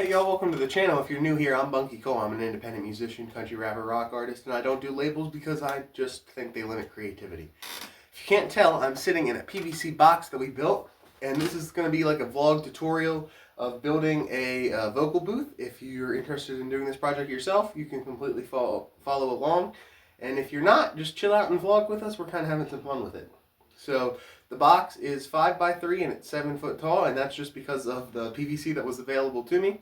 Hey y'all, welcome to the channel. If you're new here, I'm Bunky Cole. I'm an independent musician, country rapper, rock artist, and I don't do labels because I just think they limit creativity. If you can't tell, I'm sitting in a PVC box that we built, and this is going to be like a vlog tutorial of building a vocal booth. If you're interested in doing this project yourself, you can completely follow along. And if you're not, just chill out and vlog with us. We're kind of having some fun with it. So the box is 5x3 and it's 7 foot tall, and that's just because of the PVC that was available to me.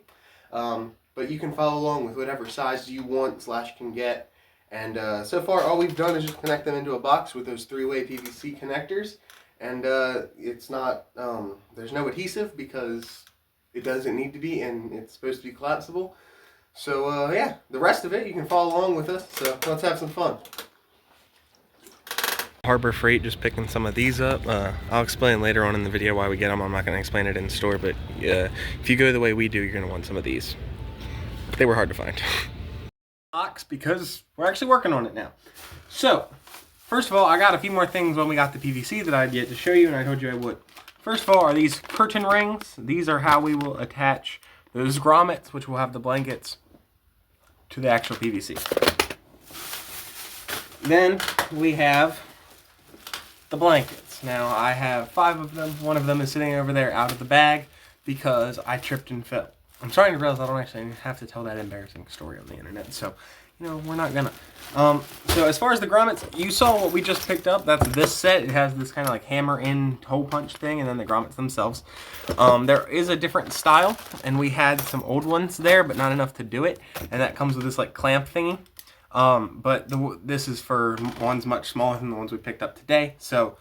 But you can follow along with whatever size you want / can get. And so far all we've done is just connect them into a box with those 3-way PVC connectors. And it's not, there's no adhesive because it doesn't need to be, and it's supposed to be collapsible. So yeah, the rest of it you can follow along with us, so let's have some fun. Harbor Freight, just picking some of these up. I'll explain later on in the video why we get them. I'm not going to explain it in the store, but if you go the way we do, you're going to want some of these. They were hard to find. Box, because we're actually working on it now. So, first of all, I got a few more things when we got the PVC that I'd yet to show you, and I told you I would. First of all are these curtain rings. These are how we will attach those grommets, which will have the blankets, to the actual PVC. Then we have the blankets. Now I have 5 of them. One of them is sitting over there out of the bag because I tripped and fell. I'm starting to realize I don't actually have to tell that embarrassing story on the internet, so you know, we're not gonna. So as far as the grommets, you saw what we just picked up. That's this set. It has this kind of like hammer in hole punch thing, and then the grommets themselves. There is a different style, and we had some old ones there, but not enough to do it, and that comes with this like clamp thingy. But this is for ones much smaller than the ones we picked up today, so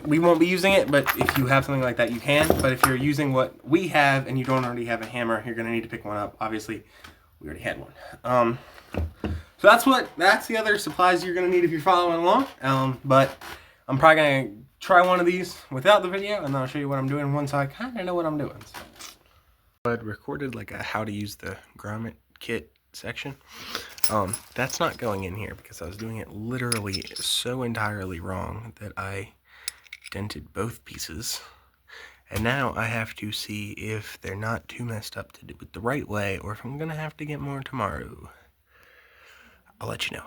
we won't be using it, but if you have something like that, you can. But if you're using what we have and you don't already have a hammer, you're going to need to pick one up. Obviously, we already had one. So that's the other supplies you're going to need if you're following along. But I'm probably going to try one of these without the video, and then I'll show you what I'm doing once I kind of know what I'm doing. So. I recorded like a how to use the grommet kit section. That's not going in here because I was doing it literally so entirely wrong that I dented both pieces, and now I have to see if they're not too messed up to do it the right way, or if I'm gonna have to get more tomorrow. I'll let you know.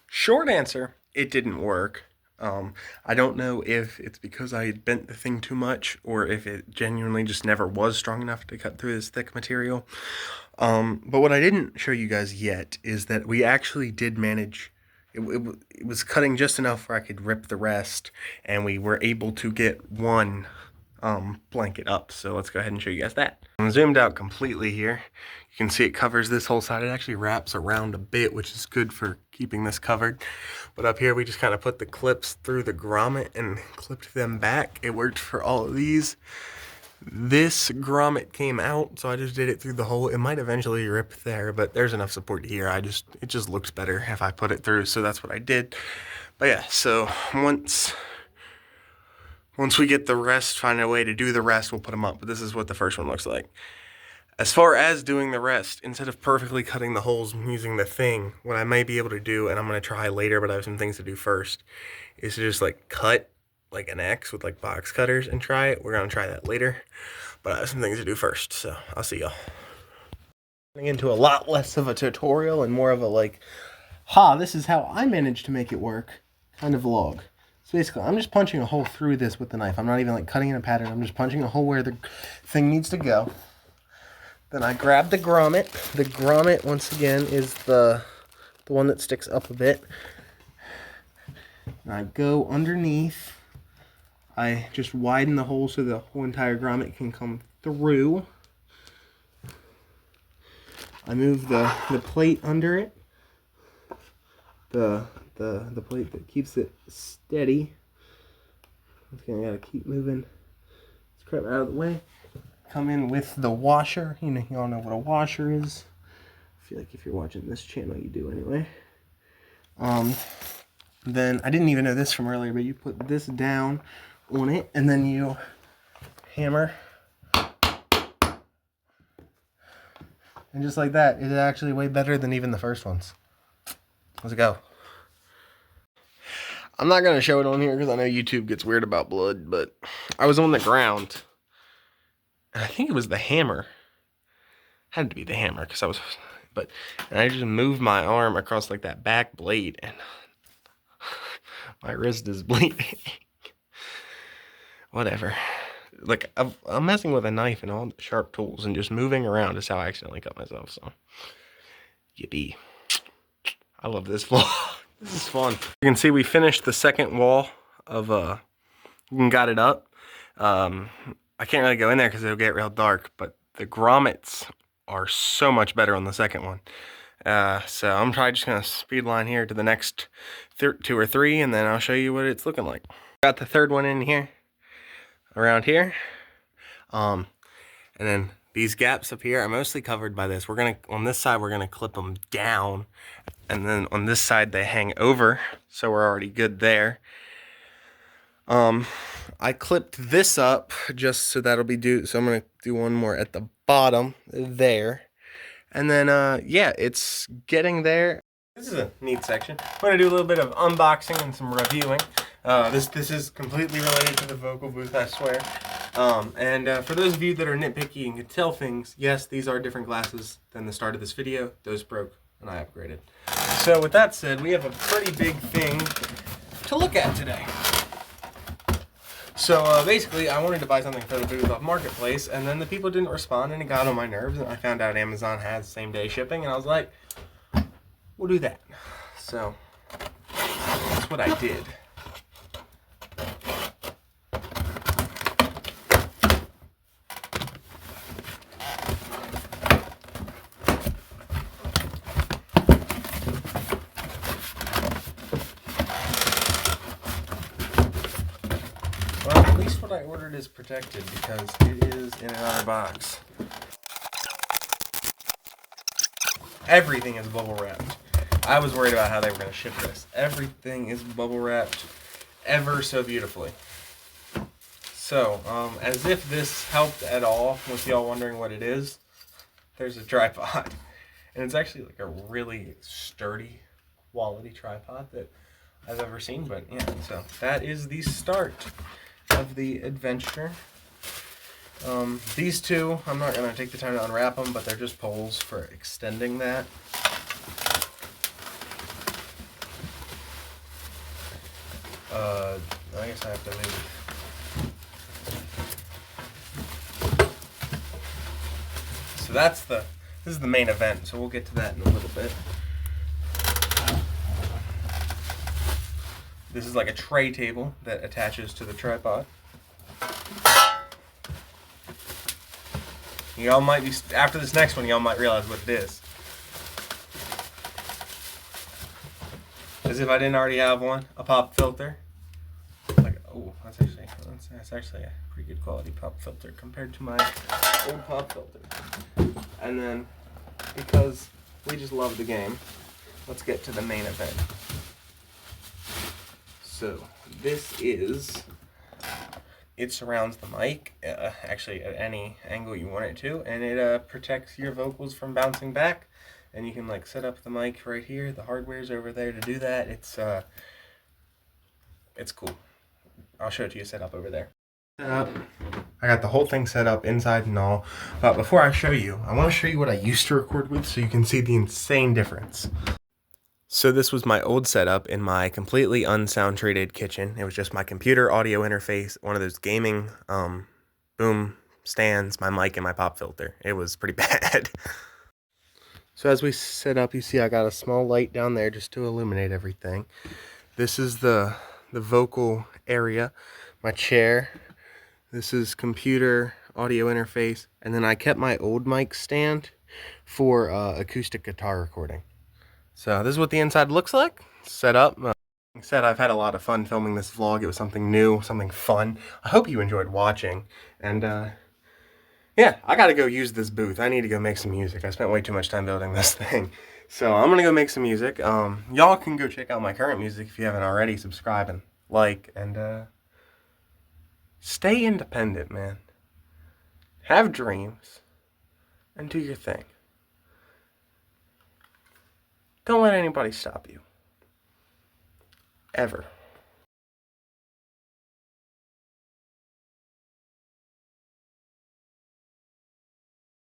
Short answer, it didn't work. I don't know if it's because I had bent the thing too much, or if it genuinely just never was strong enough to cut through this thick material. But what I didn't show you guys yet is that we actually did manage, it was cutting just enough where I could rip the rest, and we were able to get one blanket up. So let's go ahead and show you guys that. I'm zoomed out completely here. You can see it covers this whole side. It actually wraps around a bit, which is good for keeping this covered. But up here, we just kind of put the clips through the grommet and clipped them back. It worked for all of these. This grommet came out, so I just did it through the hole. It might eventually rip there, but there's enough support here. It just looks better if I put it through, so that's what I did. But yeah, so once we get the rest, find a way to do the rest, we'll put them up. But this is what the first one looks like. As far as doing the rest, instead of perfectly cutting the holes using the thing, what I may be able to do, and I'm going to try later, but I have some things to do first, is to just like cut like an X with like box cutters and try it. We're going to try that later, but I have some things to do first, so I'll see y'all. Getting into a lot less of a tutorial and more of a like, this is how I managed to make it work kind of vlog. So basically, I'm just punching a hole through this with the knife. I'm not even like cutting in a pattern. I'm just punching a hole where the thing needs to go. Then I grab the grommet. The grommet, once again, is the one that sticks up a bit. And I go underneath. I just widen the hole so the whole entire grommet can come through. I move the plate under it. The plate that keeps it steady. Okay, I gotta keep moving this crap out of the way. Come in with the washer. You all know what a washer is. I feel like if you're watching this channel, you do anyway. Then I didn't even know this from earlier, but you put this down on it, and then you hammer. And just like that, it's actually way better than even the first ones. Let's go. I'm not going to show it on here because I know YouTube gets weird about blood, but I was on the ground. And I think it was the hammer Had to be the hammer because but I just moved my arm across like that back blade and my wrist is bleeding. Whatever. Like, I'm messing with a knife and all the sharp tools and just moving around is how I accidentally cut myself, so. Yippee. I love this vlog. This is fun. You can see we finished the second wall of, got it up. I can't really go in there because it'll get real dark, but the grommets are so much better on the second one. So I'm probably just gonna speed line here to the next 2 or 3, and then I'll show you what it's looking like. Got the third one in here, around here. And then these gaps up here are mostly covered by this. On this side, we're gonna clip them down, and then on this side they hang over, so we're already good there. I clipped this up just so that'll be so I'm gonna do one more at the bottom there. And then, yeah, it's getting there. This is a neat section. I'm gonna do a little bit of unboxing and some reviewing. This is completely related to the vocal booth, I swear. For those of you that are nitpicky and can tell things, yes, these are different glasses than the start of this video. Those broke, and I upgraded. So with that said, we have a pretty big thing to look at today. So basically, I wanted to buy something for the booth off Marketplace, and then the people didn't respond, and it got on my nerves, and I found out Amazon has same-day shipping, and I was like, we'll do that. So that's what I did. Well, at least what I ordered is protected because it is in another box. Everything is bubble wrapped. I was worried about how they were going to ship this. Everything is bubble wrapped ever so beautifully. So, as if this helped at all with y'all wondering what it is, there's a tripod. And it's actually like a really sturdy quality tripod that I've ever seen. But yeah, so that is the start of the adventure. These two, I'm not going to take the time to unwrap them, but they're just poles for extending that. I guess I have to move. So this is the main event, so we'll get to that in a little bit. This is like a tray table that attaches to the tripod. Y'all might be, after this next one, y'all might realize what it is. As if I didn't already have one, a pop filter. Like, oh, that's actually a pretty good quality pop filter compared to my old pop filter. And then, because we just love the game, let's get to the main event. So, it surrounds the mic, actually at any angle you want it to, and it protects your vocals from bouncing back. And you can like set up the mic right here. The hardware's over there to do that. It's cool. I'll show it to you set up over there. I got the whole thing set up inside and all. But before I show you, I want to show you what I used to record with so you can see the insane difference. So this was my old setup in my completely unsound treated kitchen. It was just my computer audio interface, one of those gaming boom stands, my mic, and my pop filter. It was pretty bad. So as we set up, you see I got a small light down there just to illuminate everything. This is the vocal area, my chair. This is computer audio interface, and then I kept my old mic stand for acoustic guitar recording. So this is what the inside looks like, set up. Like I said, I've had a lot of fun filming this vlog. It was something new, something fun. I hope you enjoyed watching. And yeah, I gotta go use this booth. I need to go make some music. I spent way too much time building this thing. So I'm gonna go make some music. Y'all can go check out my current music if you haven't already. Subscribe and like, and stay independent, man. Have dreams and do your thing. Don't let anybody stop you. Ever.